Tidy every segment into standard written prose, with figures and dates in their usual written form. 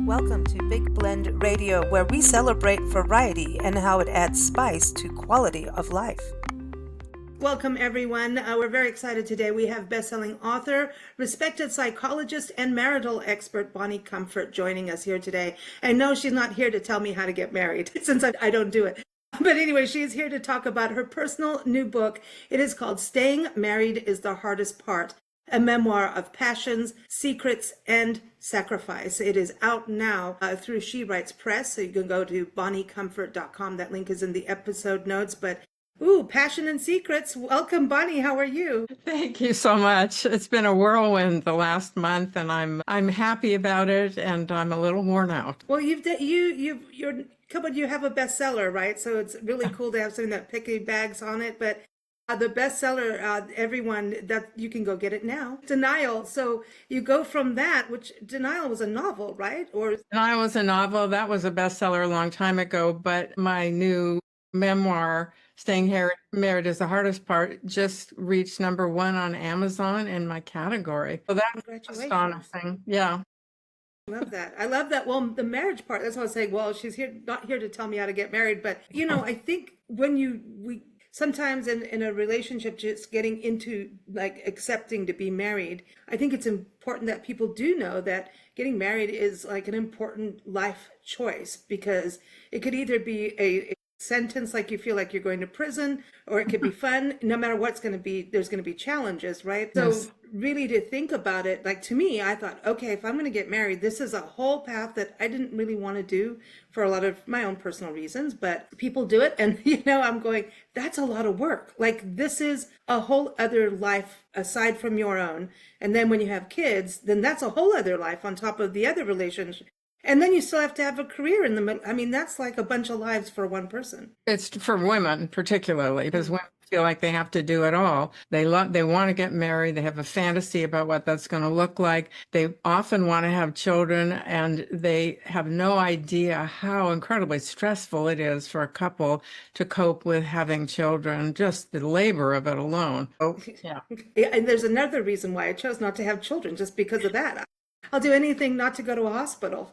Welcome to Big Blend Radio, where we celebrate variety and how it adds spice to quality of life. Welcome, everyone. We're very excited today. We have best-selling author, respected psychologist, and marital expert Bonnie Comfort joining us here today. And no, she's not here to tell me how to get married, since I don't do it. But anyway, she is here to talk about her personal new book. It is called Staying Married is the Hardest Part, a memoir of passions, secrets, and sacrifice. It is out now through She Writes Press, so you can go to bonniecomfort.com. That link is in the episode notes. But passion and secrets. Welcome, Bonnie. How are you? Thank you so much. It's been a whirlwind the last month, and I'm happy about it, and I'm a little worn out. Well, you have a bestseller, right? So it's really cool to have something that piggybacks on it. But the bestseller, everyone, that you can go get it now. Denial. So you go from that, which Denial was a novel, right? Or Denial was a novel. That was a bestseller a long time ago, but my new memoir, Staying Married is the Hardest Part, just reached #1 on Amazon in my category. So that's astonishing. Yeah. I love that. I love that. Well, the marriage part, that's what I was saying. Well, she's not here to tell me how to get married, but I think when we sometimes in a relationship, just getting into like accepting to be married, I think it's important that people do know that getting married is like an important life choice, because it could either be a sentence like you feel like you're going to prison, or it could be fun. No matter what's going to be, there's going to be challenges, right? Yes. So really to think about it, like to me, I thought, okay, if I'm going to get married, this is a whole path that I didn't really want to do for a lot of my own personal reasons, but people do it. And, I'm going, that's a lot of work. Like this is a whole other life aside from your own. And then when you have kids, then that's a whole other life on top of the other relationship. And then you still have to have a career in the middle. I mean, that's like a bunch of lives for one person. It's for women particularly, because women feel like they have to do it all. They want to get married. They have a fantasy about what that's going to look like. They often want to have children, and they have no idea how incredibly stressful it is for a couple to cope with having children, just the labor of it alone. Oh, yeah. And there's another reason why I chose not to have children, just because of that. I'll do anything not to go to a hospital.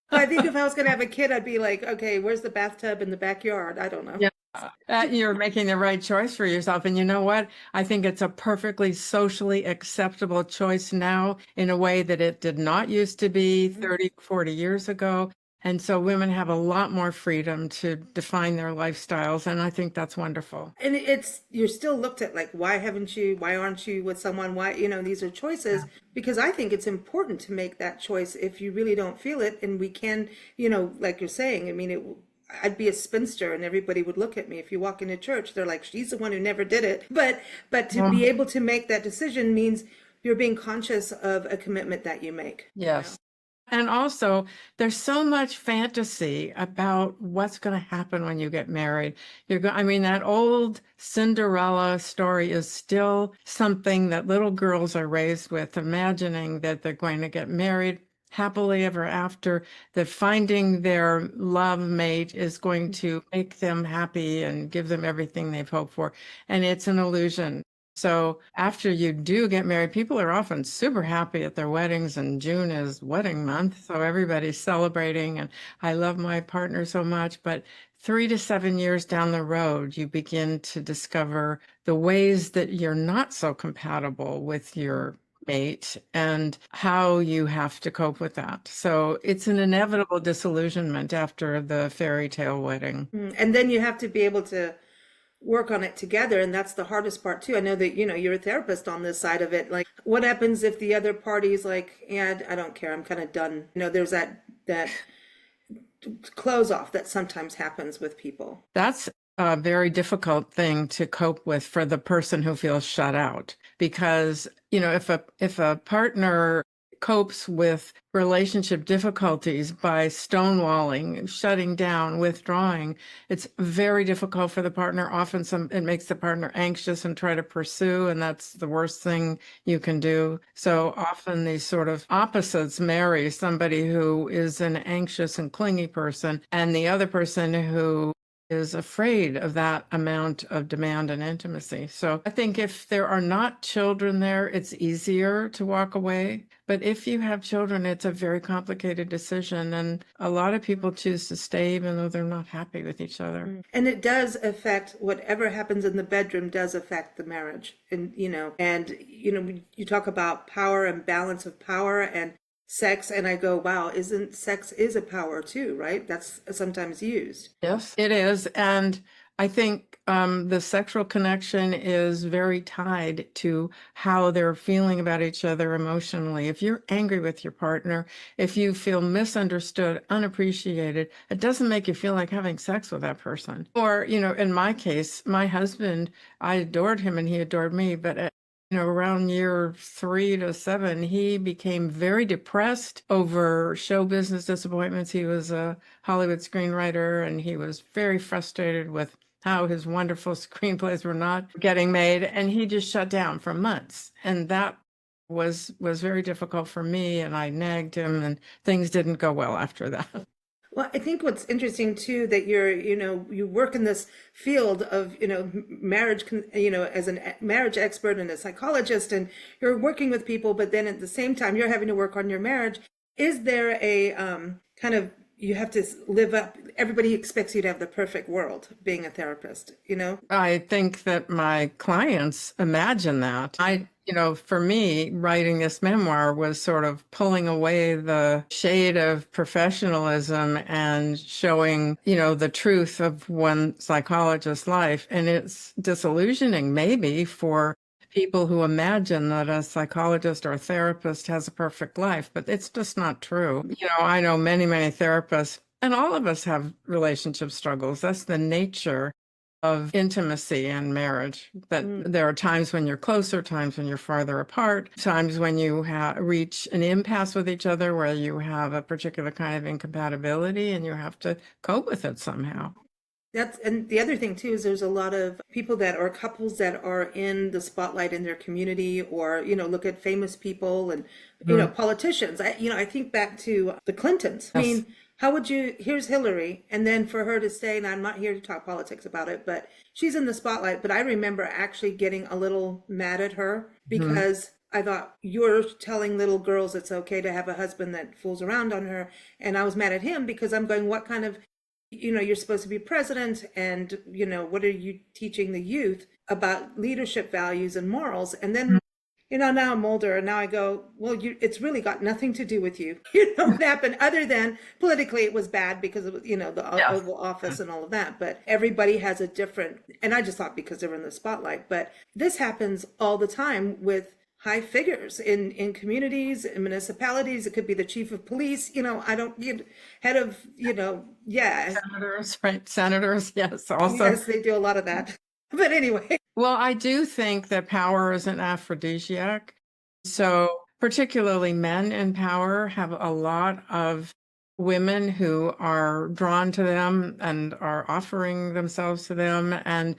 I think if I was going to have a kid, I'd be like, okay, where's the bathtub in the backyard? I don't know. Yeah, you're making the right choice for yourself. And you know what? I think it's a perfectly socially acceptable choice now in a way that it did not used to be 30, 40 years ago. And so women have a lot more freedom to define their lifestyles. And I think that's wonderful. And you're still looked at like, why aren't you with someone? Why, these are choices. Yeah. Because I think it's important to make that choice if you really don't feel it. And we can, like you're saying, I mean, I'd be a spinster and everybody would look at me. If you walk into church, they're like, she's the one who never did it. But to be able to make that decision means you're being conscious of a commitment that you make. Yes. And also, there's so much fantasy about what's going to happen when you get married. That old Cinderella story is still something that little girls are raised with, imagining that they're going to get married happily ever after, that finding their love mate is going to make them happy and give them everything they've hoped for. And it's an illusion. So after you do get married, people are often super happy at their weddings, and June is wedding month. So everybody's celebrating, and I love my partner so much. But 3 to 7 years down the road, you begin to discover the ways that you're not so compatible with your mate and how you have to cope with that. So it's an inevitable disillusionment after the fairy tale wedding. And then you have to be able to work on it together, and that's the hardest part too. I know that you're a therapist on this side of it. Like, what happens if the other party's like, yeah, I don't care, I'm kind of done. There's that close off that sometimes happens with people. That's a very difficult thing to cope with for the person who feels shut out, because if a partner copes with relationship difficulties by stonewalling, shutting down, withdrawing, it's very difficult for the partner. Often it makes the partner anxious and try to pursue, and that's the worst thing you can do. So often these sort of opposites marry, somebody who is an anxious and clingy person and the other person who is afraid of that amount of demand and intimacy. So I think if there are not children there, it's easier to walk away. But if you have children, it's a very complicated decision. And a lot of people choose to stay even though they're not happy with each other. And it does affect whatever happens in the bedroom does affect the marriage. And you talk about power and balance of power and sex, and I go, wow, isn't sex is a power too, right? That's sometimes used. Yes, it is. And I think the sexual connection is very tied to how they're feeling about each other emotionally. If you're angry with your partner, if you feel misunderstood, unappreciated, it doesn't make you feel like having sex with that person. Or, in my case, my husband, I adored him and he adored me, but around year 3 to 7, he became very depressed over show business disappointments. He was a Hollywood screenwriter, and he was very frustrated with how his wonderful screenplays were not getting made, and he just shut down for months. And that was very difficult for me, and I nagged him, and things didn't go well after that. Well, I think what's interesting too, that you work in this field of, marriage, as a marriage expert and a psychologist, and you're working with people, but then at the same time, you're having to work on your marriage. Is there a kind of, you have to live up, everybody expects you to have the perfect world being a therapist, I think that my clients imagine that. For me, writing this memoir was sort of pulling away the shade of professionalism and showing, the truth of one psychologist's life. And it's disillusioning maybe for people who imagine that a psychologist or a therapist has a perfect life, but it's just not true. I know many, many therapists, and all of us have relationship struggles. That's the nature of intimacy and marriage, that there are times when you're closer, times when you're farther apart, times when you reach an impasse with each other where you have a particular kind of incompatibility and you have to cope with it somehow. And the other thing too is there's a lot of people that are couples that are in the spotlight in their community, or look at famous people and politicians. I think back to the Clintons. I mean, how would you, here's Hillary, and then for her to stay, and I'm not here to talk politics about it, but she's in the spotlight. But I remember actually getting a little mad at her because I thought, you're telling little girls it's okay to have a husband that fools around on her. And I was mad at him because I'm going, what kind of, you're supposed to be president, and, what are you teaching the youth about leadership values and morals? And then now I'm older, and now I go, well, it's really got nothing to do with you. What happened, other than politically it was bad because of, the Oval Office and all of that. But everybody has a different, and I just thought because they were in the spotlight. But this happens all the time with high figures in communities, in municipalities. It could be the chief of police, head of, Senators, right? Senators, yes, also. Yes, they do a lot of that. But anyway. Well, I do think that power is an aphrodisiac. So particularly men in power have a lot of women who are drawn to them and are offering themselves to them. And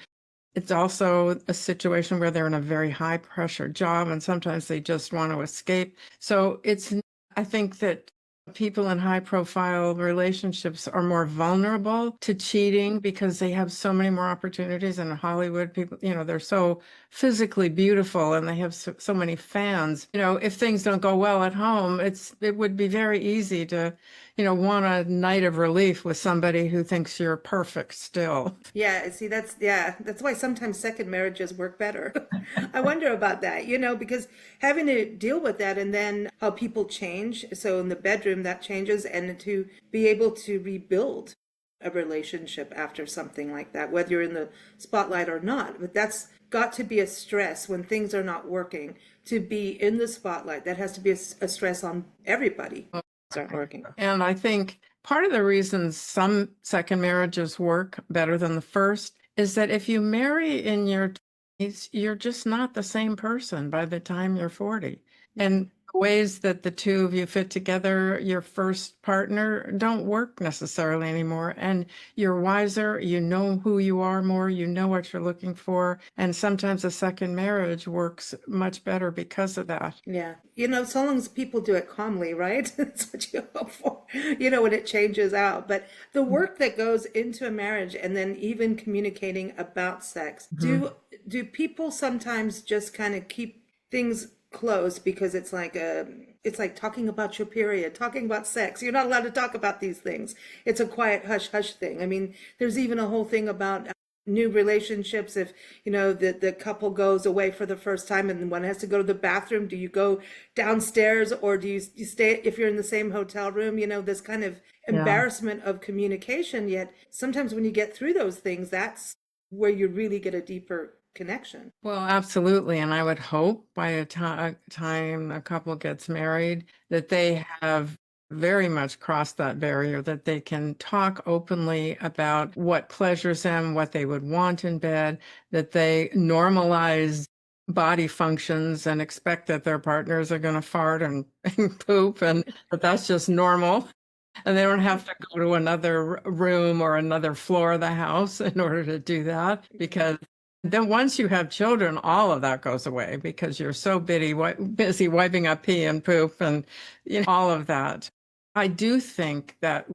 it's also a situation where they're in a very high pressure job, and sometimes they just want to escape. So I think that people in high profile relationships are more vulnerable to cheating because they have so many more opportunities. In Hollywood, people, they're so physically beautiful and they have so many fans. If things don't go well at home, it would be very easy to, want a night of relief with somebody who thinks you're perfect still. Yeah, see, that's why sometimes second marriages work better. I wonder about that, because having to deal with that, and then how people change. So in the bedroom that changes, and to be able to rebuild a relationship after something like that, whether you're in the spotlight or not. But that's got to be a stress when things are not working, to be in the spotlight. That has to be a stress on everybody. Aren't working. And I think part of the reason some second marriages work better than the first is that if you marry in your 20s, you're just not the same person by the time you're 40. And ways that the two of you fit together, your first partner, don't work necessarily anymore. And you're wiser, you know who you are more, you know what you're looking for. And sometimes a second marriage works much better because of that. Yeah. So long as people do it calmly, right? That's what you hope for. when it changes out. But the work that goes into a marriage and then even communicating about sex, Mhm. do people sometimes just kind of keep things closed because it's like talking about your period, talking about sex. You're not allowed to talk about these things. It's a quiet hush hush thing. I mean, there's even a whole thing about new relationships. If the couple goes away for the first time and one has to go to the bathroom, do you go downstairs, or do you stay if you're in the same hotel room? This kind of Yeah. embarrassment of communication. Yet sometimes when you get through those things, that's where you really get a deeper connection. Well, absolutely. And I would hope by the time a couple gets married that they have very much crossed that barrier, that they can talk openly about what pleasures them, what they would want in bed, that they normalize body functions and expect that their partners are going to fart and, and poop, and that that's just normal. And they don't have to go to another room or another floor of the house in order to do that, because then once you have children, all of that goes away because you're so busy wiping up pee and poop and all of that. I do think that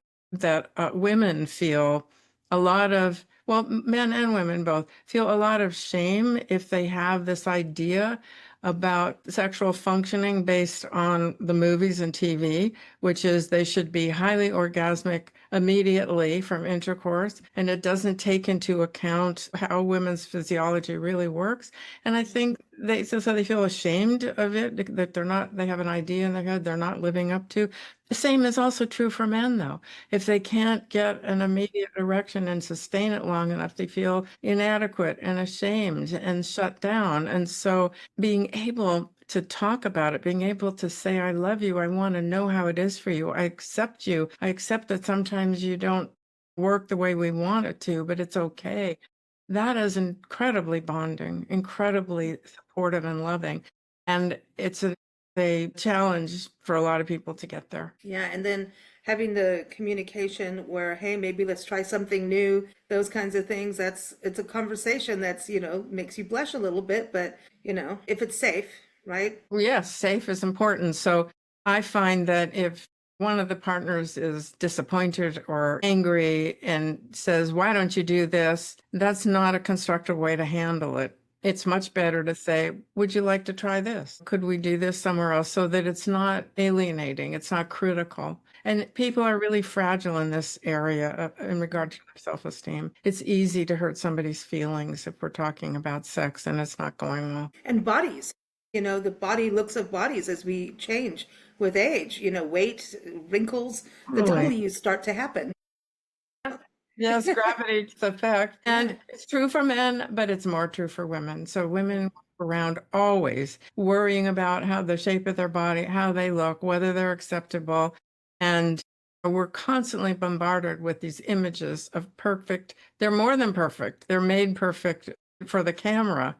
women feel a lot of, well, men and women both feel a lot of shame if they have this idea about sexual functioning based on the movies and TV, which is they should be highly orgasmic immediately from intercourse, and it doesn't take into account how women's physiology really works. And I think so they feel ashamed of it, that they have an idea in their head they're not living up to. The same is also true for men, though. If they can't get an immediate erection and sustain it long enough, they feel inadequate and ashamed and shut down. And so being able to talk about it, being able to say, I love you, I want to know how it is for you, I accept you, I accept that sometimes you don't work the way we want it to, but it's okay. That is incredibly bonding, incredibly supportive and loving. And it's a challenge for a lot of people to get there. Yeah, and then having the communication where, hey, maybe let's try something new, those kinds of things. It's a conversation that's, makes you blush a little bit, but, if it's safe, right? Well, yes, safe is important. So I find that if one of the partners is disappointed or angry and says, why don't you do this? That's not a constructive way to handle it. It's much better to say, would you like to try this? Could we do this somewhere else, so that it's not alienating, it's not critical. And people are really fragile in this area in regard to their self-esteem. It's easy to hurt somebody's feelings if we're talking about sex and it's not going well. And bodies, the body looks of bodies as we change with age, weight, wrinkles, the Totally. W's start to happen. Yes, gravity's effect. And it's true for men, but it's more true for women. So women walk around always worrying about how the shape of their body, how they look, whether they're acceptable. And we're constantly bombarded with these images of perfect. They're more than perfect. They're made perfect for the camera.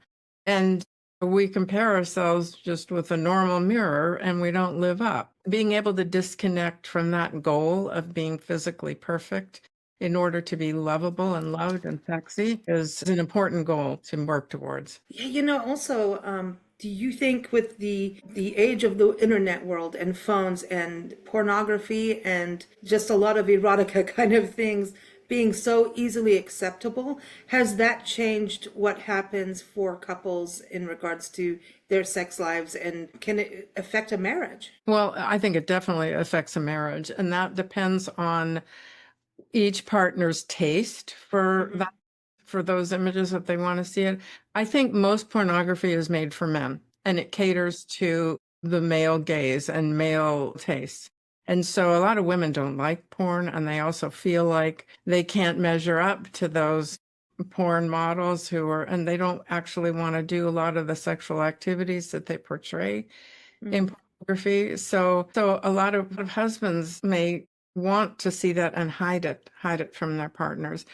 And we compare ourselves just with a normal mirror and we don't live up. Being able to disconnect from that goal of being physically perfect in order to be lovable and loved and sexy is an important goal to work towards. Yeah, also, do you think with the age of the internet world and phones and pornography and just a lot of erotica kind of things being so easily acceptable, has that changed what happens for couples in regards to their sex lives, and can it affect a marriage? Well, I think it definitely affects a marriage, and that depends on each partner's taste for Hmm. that, for those images that they want to see it. I think most pornography is made for men and it caters to the male gaze and male taste. And so a lot of women don't like porn, and they also feel like they can't measure up to those porn models and they don't actually want to do a lot of the sexual activities that they portray in pornography. So a lot of husbands may want to see that and hide it from their partners.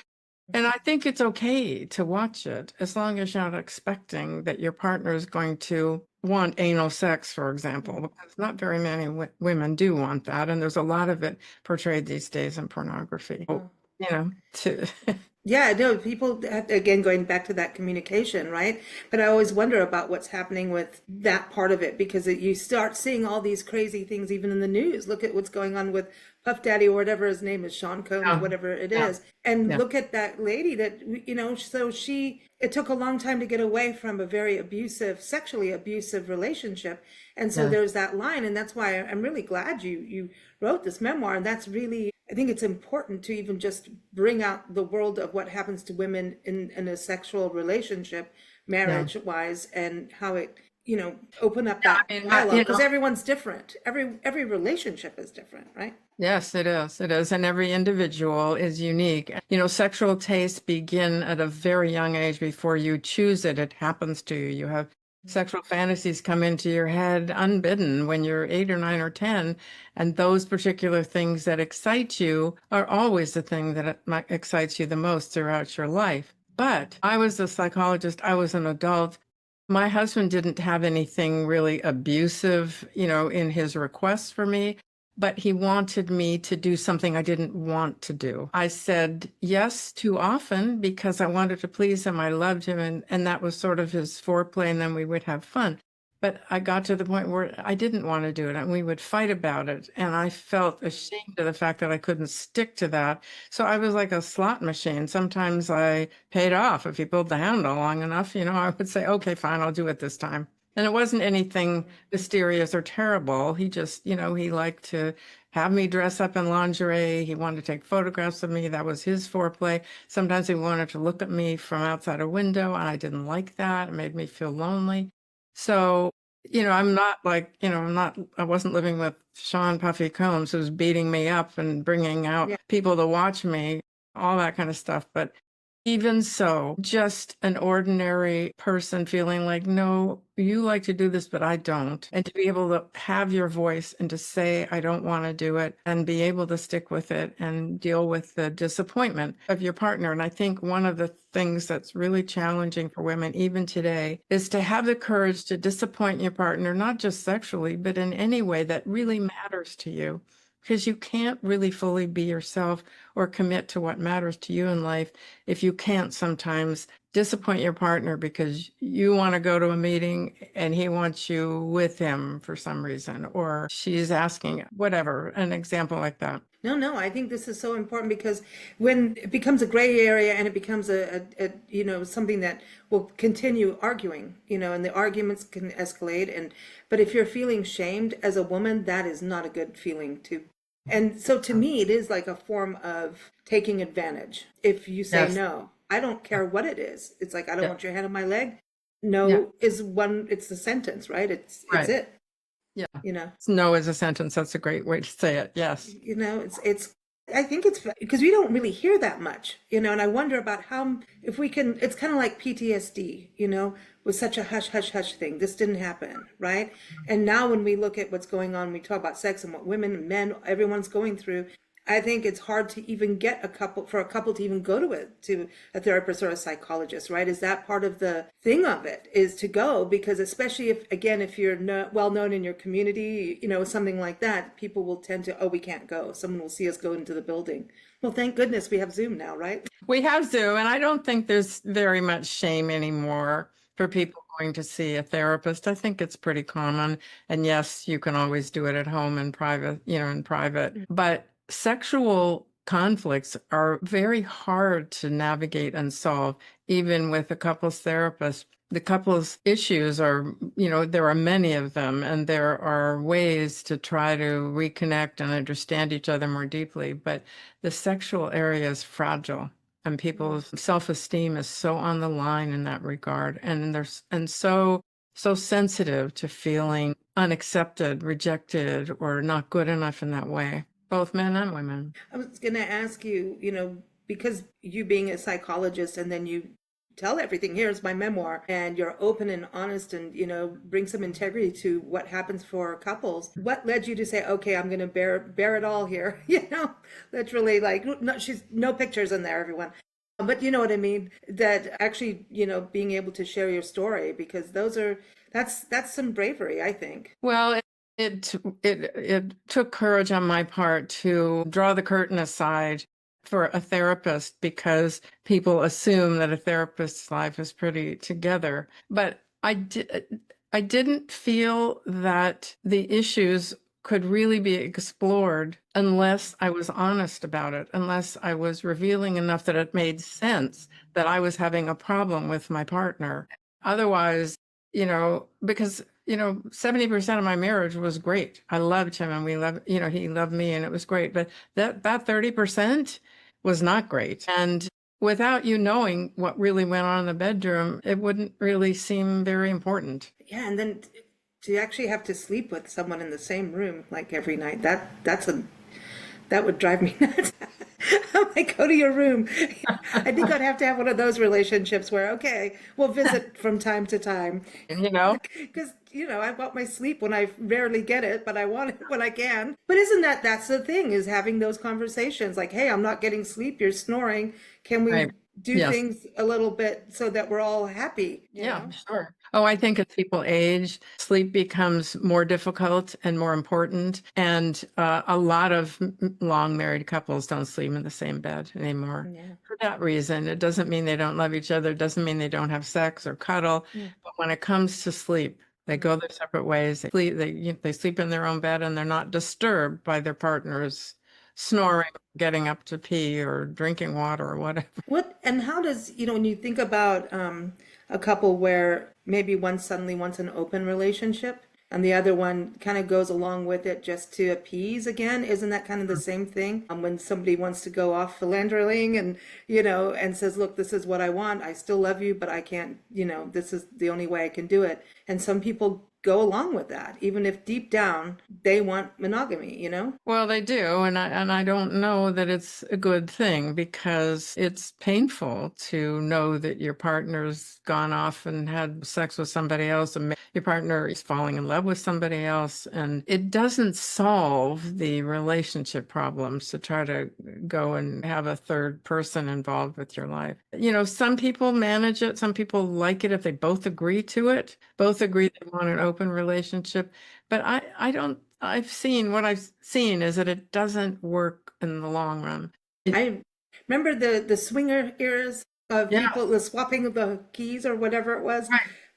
And I think it's okay to watch it as long as you're not expecting that your partner is going to want anal sex, for example, because not very many women do want that. And there's a lot of it portrayed these days in pornography. Oh. To Yeah, no, people, again, going back to that communication, right? But I always wonder about what's happening with that part of it, because you start seeing all these crazy things even in the news. Look at what's going on with Puff Daddy or whatever his name is, Sean Combs, Yeah. whatever it Yeah. is. And Yeah. look at that lady that, so it took a long time to get away from a very abusive, sexually abusive relationship. And so Yeah. there's that line. And that's why I'm really glad you wrote this memoir. And that's really, I think it's important to even just bring out the world of what happens to women in a sexual relationship, Yeah. marriage wise, and how it, open up Yeah. that I mean, dialogue because everyone's different. Every relationship is different, right? yes, it is. It is. And every individual is unique. Sexual tastes begin at a very young age before you choose it. It happens to you. You have sexual fantasies come into your head unbidden when you're 8 or 9 or 10. And those particular things that excite you are always the thing that excites you the most throughout your life. But I was a psychologist. I was an adult. My husband didn't have anything really abusive, in his requests for me, but he wanted me to do something I didn't want to do. I said yes too often because I wanted to please him. I loved him, and that was sort of his foreplay, and then we would have fun. But I got to the point where I didn't want to do it, and we would fight about it. And I felt ashamed of the fact that I couldn't stick to that. So I was like a slot machine. Sometimes I paid off. If you pulled the handle long enough, I would say, okay, fine, I'll do it this time. And it wasn't anything mysterious or terrible. He just, he liked to have me dress up in lingerie. He wanted to take photographs of me. That was his foreplay. Sometimes he wanted to look at me from outside a window, and I didn't like that. It made me feel lonely. So, I'm not like, I wasn't living with Sean Puffy Combs who's beating me up and bringing out Yeah. people to watch me, all that kind of stuff. But even so, just an ordinary person feeling like, no, you like to do this, but I don't. And to be able to have your voice and to say, I don't want to do it, and be able to stick with it and deal with the disappointment of your partner. And I think one of the things that's really challenging for women, even today, is to have the courage to disappoint your partner, not just sexually, but in any way that really matters to you. Because you can't really fully be yourself or commit to what matters to you in life if you can't sometimes disappoint your partner because you want to go to a meeting and he wants you with him for some reason, or she's asking, whatever, an example like that. No, I think this is so important because when it becomes a gray area and it becomes something that will continue arguing, and the arguments can escalate. But if you're feeling shamed as a woman, that is not a good feeling to. And so to me, it is like a form of taking advantage. If you say Yes. no, I don't care what it is. It's like, I don't Yeah. want your hand on my leg. Yeah. No is one, it's the sentence, right? It's Right. it, Yeah. you know. No is a sentence. That's a great way to say it. Yes. It's I think it's because we don't really hear that much, and I wonder about how, if we can, it's kind of like PTSD, was such a hush, hush, hush thing. This didn't happen, right? And now when we look at what's going on, we talk about sex and what women and men, everyone's going through. I think it's hard to even get for a couple to even go to a therapist or a psychologist, right? Is that part of the thing of it, is to go, because especially if you're well known in your community, something like that, people will tend to, oh, we can't go. Someone will see us go into the building. Well, thank goodness we have Zoom now, right? We have Zoom, and I don't think there's very much shame anymore for people going to see a therapist. I think it's pretty common. And yes, you can always do it at home in private, in private. But sexual conflicts are very hard to navigate and solve, even with a couples therapist. The couples issues are, there are many of them, and there are ways to try to reconnect and understand each other more deeply. But the sexual area is fragile, and people's self-esteem is so on the line in that regard. And so sensitive to feeling unaccepted, rejected, or not good enough in that way, both men and women. I was going to ask you, because you being a psychologist and then you tell everything, here's my memoir, and you're open and honest and, bring some integrity to what happens for couples. What led you to say, okay, I'm going to bear it all here? Literally, like, she's no pictures in there, everyone. But you know what I mean? That actually, being able to share your story, because that's some bravery, I think. Well, it took courage on my part to draw the curtain aside for a therapist, because people assume that a therapist's life is pretty together. But I didn't feel that the issues could really be explored unless I was honest about it, unless I was revealing enough that it made sense that I was having a problem with my partner. Otherwise, because 70% of my marriage was great. I loved him and we loved, he loved me and it was great. But that 30% was not great. And without you knowing what really went on in the bedroom, it wouldn't really seem very important. Yeah, and then to actually have to sleep with someone in the same room like every night, that would drive me nuts. I'm like, go to your room. I think I'd have to have one of those relationships where, okay, we'll visit from time to time. You know? Because, I want my sleep when I rarely get it, but I want it when I can. But isn't that's the thing, is having those conversations like, hey, I'm not getting sleep, you're snoring. Can we Right. do Yes. things a little bit so that we're all happy? Yeah, sure. Oh, I think as people age, sleep becomes more difficult and more important. And a lot of long married couples don't sleep in the same bed anymore. Yeah. For that reason, it doesn't mean they don't love each other. It doesn't mean they don't have sex or cuddle. But when it comes to sleep, they go their separate ways. They sleep in their own bed and they're not disturbed by their partners snoring, getting up to pee or drinking water or whatever. And how does, when you think about a couple where maybe one suddenly wants an open relationship and the other one kind of goes along with it just to appease again, isn't that kind of the same thing? When somebody wants to go off philandering and, and says, look, this is what I want. I still love you, but I can't, this is the only way I can do it. And some people go along with that, even if deep down they want monogamy, Well, they do, and I don't know that it's a good thing because it's painful to know that your partner's gone off and had sex with somebody else, and your partner is falling in love with somebody else, and it doesn't solve the relationship problems to try to go and have a third person involved with your life. Some people manage it, some people like it if they both agree to it, both agree they want an open relationship, but I've seen is that it doesn't work in the long run. I remember the swinger eras of Yeah. people, the swapping of the keys or whatever it was,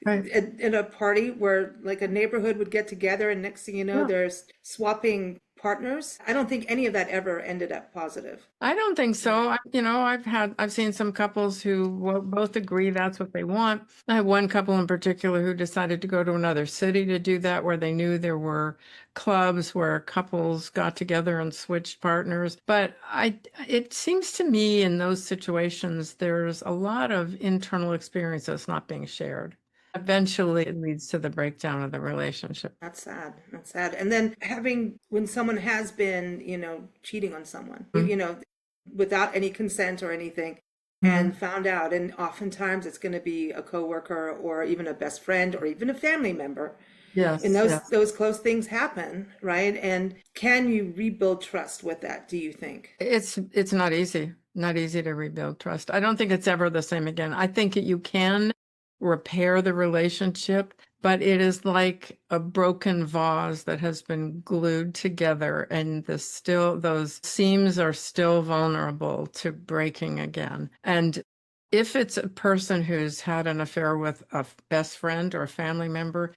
Right. in a party where like a neighborhood would get together and next thing you know, Yeah. there's swapping partners. I don't think any of that ever ended up positive. I don't think so. I've seen some couples who both agree that's what they want. I have one couple in particular who decided to go to another city to do that, where they knew there were clubs where couples got together and switched partners. But it seems to me in those situations, there's a lot of internal experience that's not being shared. Eventually, it leads to the breakdown of the relationship. That's sad. That's sad. And then when someone has been, cheating on someone, without any consent or anything, and found out, and oftentimes it's going to be a coworker or even a best friend or even a family member. Yes. And those close things happen, right? And can you rebuild trust with that, do you think? It's not easy. Not easy to rebuild trust. I don't think it's ever the same again. I think you can repair the relationship, but it is like a broken vase that has been glued together, and those seams are still vulnerable to breaking again. And if it's a person who's had an affair with a best friend or a family member,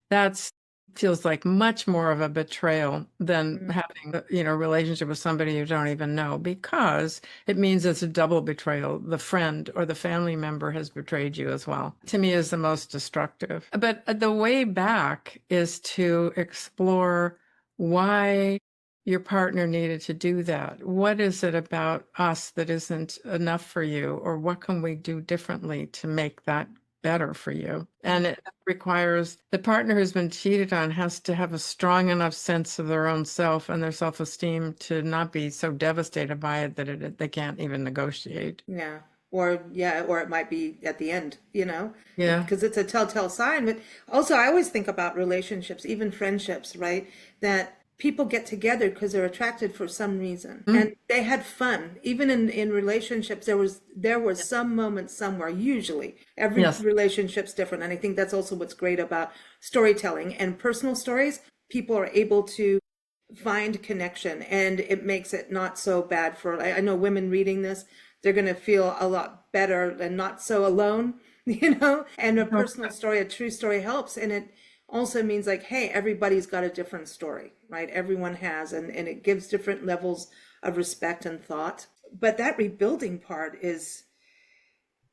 that feels like much more of a betrayal than having a relationship with somebody you don't even know, because it means it's a double betrayal. The friend or the family member has betrayed you as well. To me, is the most destructive. But the way back is to explore why your partner needed to do that. What is it about us that isn't enough for you, or what can we do differently to make that better for you? And it requires the partner who's been cheated on has to have a strong enough sense of their own self and their self-esteem to not be so devastated by it that they can't even negotiate. Yeah. Or it might be at the end, Yeah. because it's a telltale sign. But also, I always think about relationships, even friendships, right? That people get together because they're attracted for some reason, and they had fun. Even in relationships, there was some moment somewhere. Usually, every relationship's different, and I think that's also what's great about storytelling and personal stories. People are able to find connection, and it makes it not so bad for. I know women reading this, they're going to feel a lot better and not so alone, And a personal story, a true story helps, and it also means like, hey, everybody's got a different story, right? Everyone has, and it gives different levels of respect and thought. But that rebuilding part is,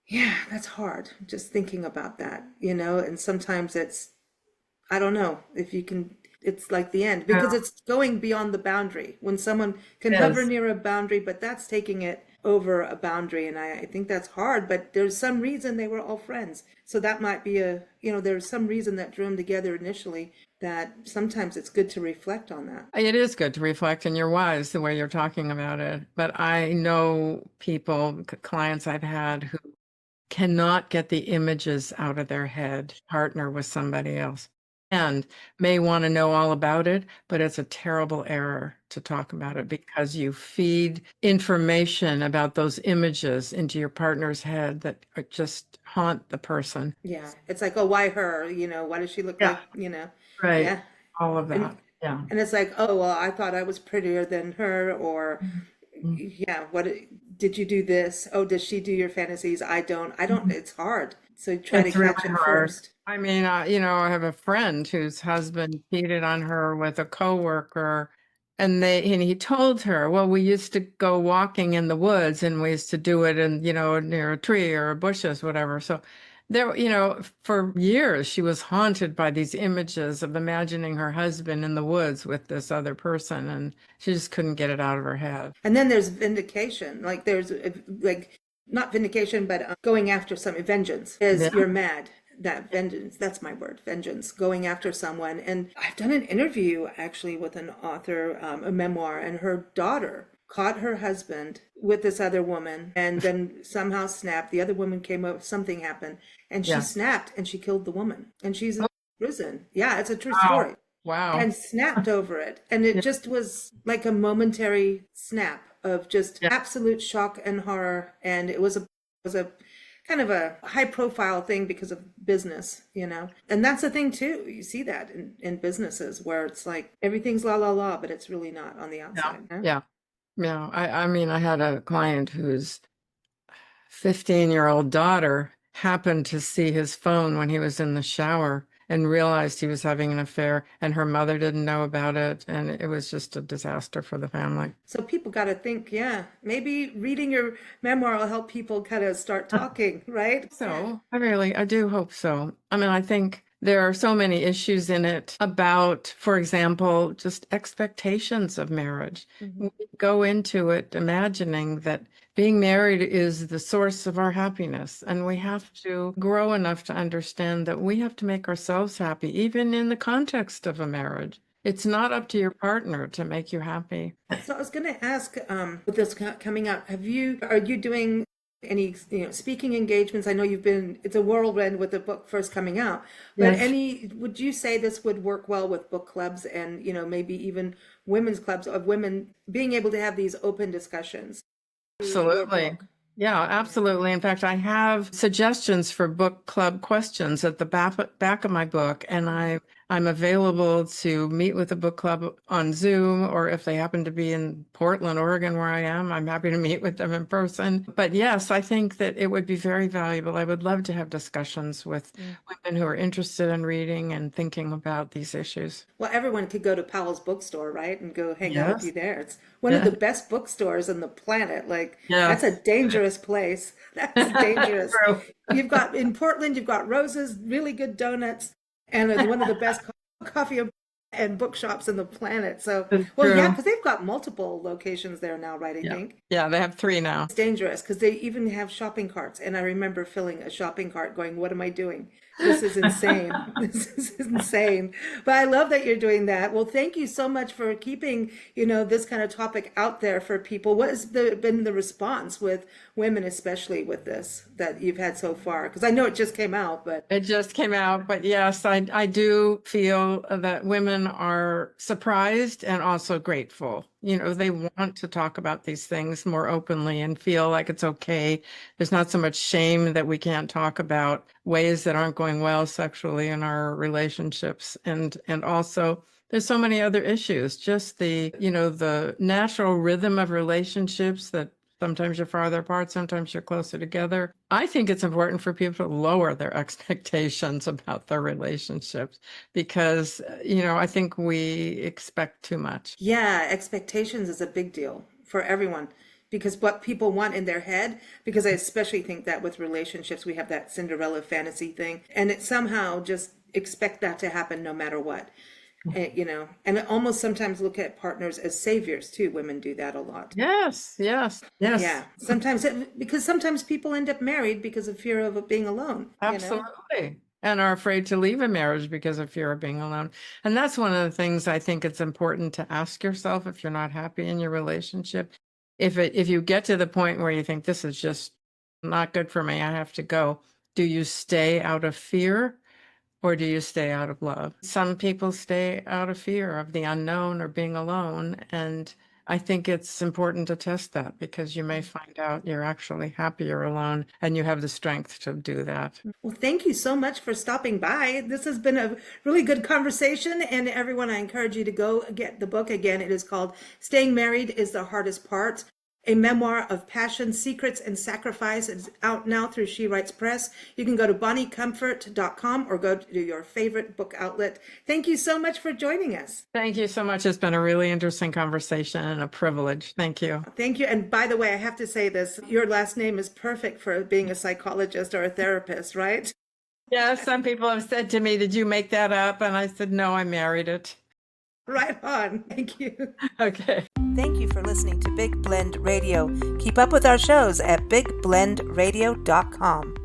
yeah, that's hard. Just thinking about that, and sometimes I don't know if you can, it's like the end Yeah, because it's going beyond the boundary. When someone can it hover is. near a boundary, but that's taking it over a boundary. And I think that's hard, but there's some reason they were all friends. So that might be there's some reason that drew them together initially that sometimes it's good to reflect on that. It is good to reflect, and you're wise the way you're talking about it. But I know people, clients I've had who cannot get the images out of their head, partner with somebody else, and may want to know all about it, but it's a terrible error to talk about it because you feed information about those images into your partner's head that just haunt the person. Yeah. It's like, oh, why her? Why does she look Yeah, like? right. Yeah. All of And that. Yeah. and it's like, oh, well, I thought I was prettier than her, or Mhm. yeah, what did you do this? Oh, does she do your fantasies? I don't, Mhm. it's hard. So try to It's really catch it hard. first. I mean, I have a friend whose husband cheated on her with a coworker, and he told her, well, we used to go walking in the woods and we used to do it in, near a tree or bushes, whatever. So there, for years she was haunted by these images of imagining her husband in the woods with this other person, and she just couldn't get it out of her head. And then there's vindication. Like there's like not vindication, but going after some vengeance. Yeah. Is you're mad. That vengeance, that's my word, vengeance, going after someone. And I've done an interview actually with an author, a memoir, and her daughter caught her husband with this other woman and then somehow snapped. The other woman came up, something happened, and she Yeah. snapped and she killed the woman. And she's in prison. Yeah, it's a true Wow. story. Wow. And snapped over it. And it Yeah. just was like a momentary snap of just Yeah. absolute shock and horror. And it was a kind of a high profile thing because of business. And that's the thing too. You see that in businesses where it's like everything's la la la, but it's really not on the Yeah. outside. Huh? Yeah. Yeah. I mean, I had a client whose 15-year-old daughter happened to see his phone when he was in the shower and realized he was having an affair, and her mother didn't know about it. And it was just a disaster for the family. So people got to think, yeah, maybe reading your memoir will help people kind of start talking, right? So I do hope so. I mean, I think there are so many issues in it about, for example, just expectations of marriage. Mhm. We go into it imagining that being married is the source of our happiness, and we have to grow enough to understand that we have to make ourselves happy, even in the context of a marriage. It's not up to your partner to make you happy. So I was going to ask, with this coming up, are you doing any, speaking engagements? I know it's a whirlwind with the book first coming out, but Yes, would you say this would work well with book clubs and, maybe even women's clubs of women being able to have these open discussions through your absolutely. book? Yeah, absolutely. In fact, I have suggestions for book club questions at the back of my book, and I'm available to meet with the book club on Zoom, or if they happen to be in Portland, Oregon, where I am, I'm happy to meet with them in person. But yes, I think that it would be very valuable. I would love to have discussions with Mm. women who are interested in reading and thinking about these issues. Well, everyone could go to Powell's bookstore, right? And go hang out with you Yes. there. It's one of the Yeah. best bookstores on the planet. Like, that's a Yes. dangerous place. That's dangerous. True. In Portland, you've got Rose's, really good donuts, and one of the best coffee and bookshops in the planet. So, It's well, yeah, true. because they've got multiple locations there now, right? I Yeah. think. Yeah, they have 3 now. It's dangerous because they even have shopping carts. And I remember filling a shopping cart going, what am I doing? This is insane. This is insane. But I love that you're doing that. Well, thank you so much for keeping, this kind of topic out there for people. What has been the response with women, especially with this that you've had so far? Because I know it just came out, but It just came out, but yes, I do feel that women are surprised and also grateful. They want to talk about these things more openly and feel like it's okay. There's not so much shame that we can't talk about ways that aren't going well sexually in our relationships. And also there's so many other issues, just the natural rhythm of relationships that Sometimes you're farther apart, sometimes you're closer together. I think it's important for people to lower their expectations about their relationships because, I think we expect too much. Yeah, expectations is a big deal for everyone because what people want in their head, because I especially think that with relationships, we have that Cinderella fantasy thing, and it somehow just expect that to happen no matter what. And almost sometimes look at partners as saviors too. Women do that a lot. Yes, yes, yes. Yeah, sometimes because sometimes people end up married because of fear of being alone. Absolutely. And are afraid to leave a marriage because of fear of being alone. And that's one of the things I think it's important to ask yourself if you're not happy in your relationship. If you get to the point where you think this is just not good for me, I have to go, do you stay out of fear or do you stay out of love? Some people stay out of fear of the unknown or being alone. And I think it's important to test that because you may find out you're actually happier alone and you have the strength to do that. Well, thank you so much for stopping by. This has been a really good conversation. And everyone, I encourage you to go get the book again. It is called Staying Married is the Hardest Part, a memoir of passion, secrets, and sacrifice. It's out now through She Writes Press. You can go to bonniecomfort.com or go to your favorite book outlet. Thank you so much for joining us. Thank you so much. It's been a really interesting conversation and a privilege. Thank you. Thank you. And by the way, I have to say this, your last name is perfect for being a psychologist or a therapist, right? Yeah, some people have said to me, did you make that up? And I said, no, I married it. Right on. Thank you. Okay. Thank you for listening to Big Blend Radio. Keep up with our shows at bigblendradio.com.